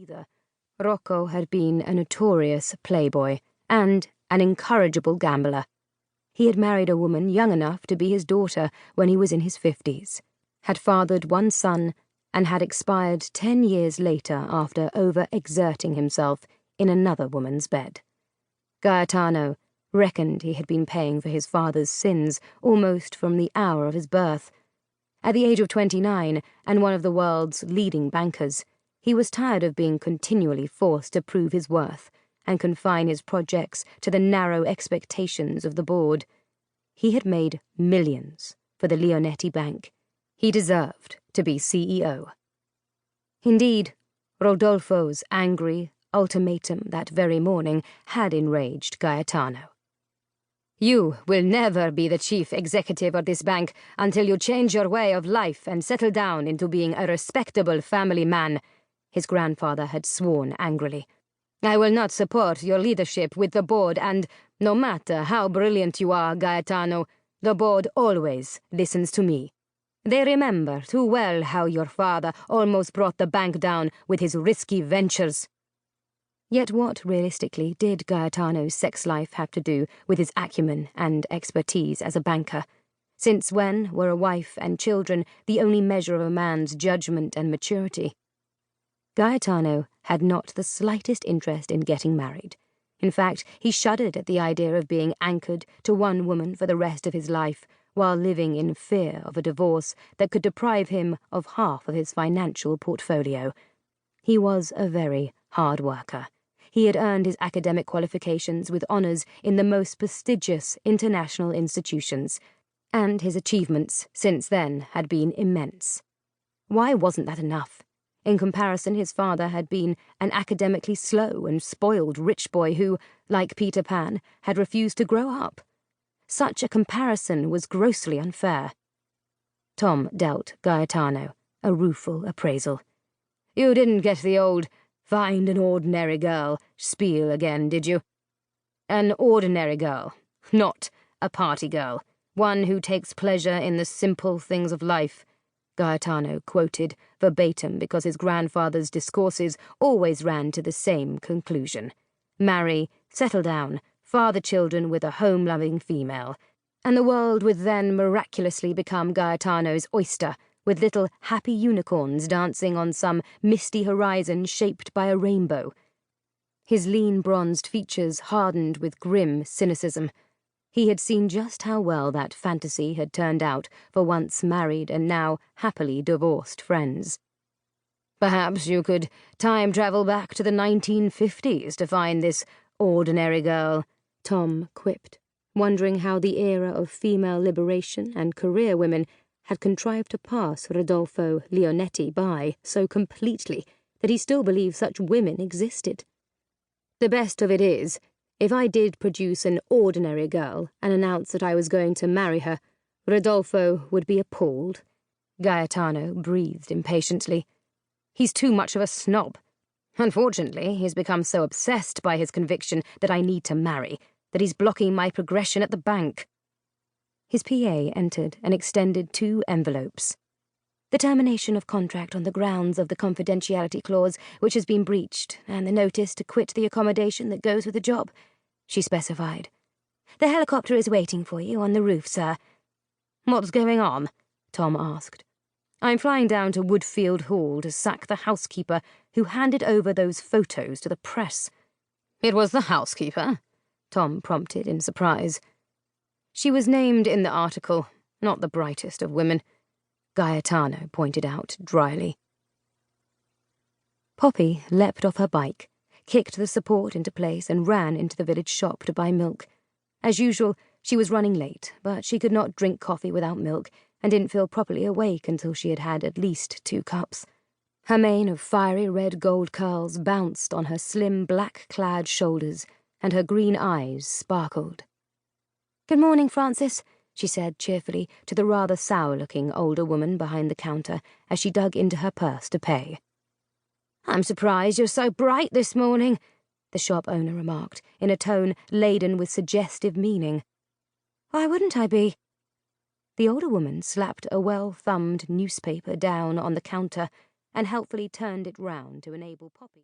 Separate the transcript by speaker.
Speaker 1: either. Rocco had been a notorious playboy and an incorrigible gambler. He had married a woman young enough to be his daughter when he was in his 50s, had fathered one son, and had expired 10 years later after over-exerting himself in another woman's bed. Gaetano reckoned he had been paying for his father's sins almost from the hour of his birth. At the age of 29, and one of the world's leading bankers, he was tired of being continually forced to prove his worth and confine his projects to the narrow expectations of the board. He had made millions for the Leonetti Bank. He deserved to be CEO. Indeed, Rodolfo's angry ultimatum that very morning had enraged Gaetano. "You will never be the chief executive of this bank until you change your way of life and settle down into being a respectable family man," his grandfather had sworn angrily. "I will not support your leadership with the board, and no matter how brilliant you are, Gaetano, the board always listens to me. They remember too well how your father almost brought the bank down with his risky ventures." Yet what, realistically, did Gaetano's sex life have to do with his acumen and expertise as a banker? Since when were a wife and children the only measure of a man's judgment and maturity? Gaetano had not the slightest interest in getting married. In fact, he shuddered at the idea of being anchored to one woman for the rest of his life, while living in fear of a divorce that could deprive him of half of his financial portfolio. He was a very hard worker. He had earned his academic qualifications with honours in the most prestigious international institutions, and his achievements since then had been immense. Why wasn't that enough? In comparison, his father had been an academically slow and spoiled rich boy who, like Peter Pan, had refused to grow up. Such a comparison was grossly unfair. Tom dealt Gaetano a rueful appraisal. "You didn't get the old 'find an ordinary girl' spiel again, did you? An ordinary girl, not a party girl, one who takes pleasure in the simple things of life," Gaetano quoted verbatim because his grandfather's discourses always ran to the same conclusion. Marry, settle down, father children with a home-loving female, and the world would then miraculously become Gaetano's oyster, with little happy unicorns dancing on some misty horizon shaped by a rainbow. His lean bronzed features hardened with grim cynicism. He had seen just how well that fantasy had turned out for once married and now happily divorced friends. "Perhaps you could time travel back to the 1950s to find this ordinary girl," Tom quipped, wondering how the era of female liberation and career women had contrived to pass Rodolfo Leonetti by so completely that he still believed such women existed. "The best of it is, if I did produce an ordinary girl and announce that I was going to marry her, Rodolfo would be appalled." Gaetano breathed impatiently. "He's too much of a snob. Unfortunately, he's become so obsessed by his conviction that I need to marry that he's blocking my progression at the bank." His PA entered and extended 2 envelopes. "The termination of contract on the grounds of the confidentiality clause, which has been breached, and the notice to quit the accommodation that goes with the job," she specified. "The helicopter is waiting for you on the roof, sir." "What's going on?" Tom asked. "I'm flying down to Woodfield Hall to sack the housekeeper who handed over those photos to the press." "It was the housekeeper?" Tom prompted in surprise. "She was named in the article, not the brightest of women," Gaetano pointed out dryly. Poppy leapt off her bike, kicked the support into place and ran into the village shop to buy milk. As usual, she was running late, but she could not drink coffee without milk and didn't feel properly awake until she had had at least 2 cups. Her mane of fiery red gold curls bounced on her slim black-clad shoulders, and her green eyes sparkled. "Good morning, Francis," she said cheerfully to the rather sour-looking older woman behind the counter as she dug into her purse to pay. "I'm surprised you're so bright this morning," the shop owner remarked, in a tone laden with suggestive meaning. "Why wouldn't I be?" The older woman slapped a well-thumbed newspaper down on the counter and helpfully turned it round to enable Poppy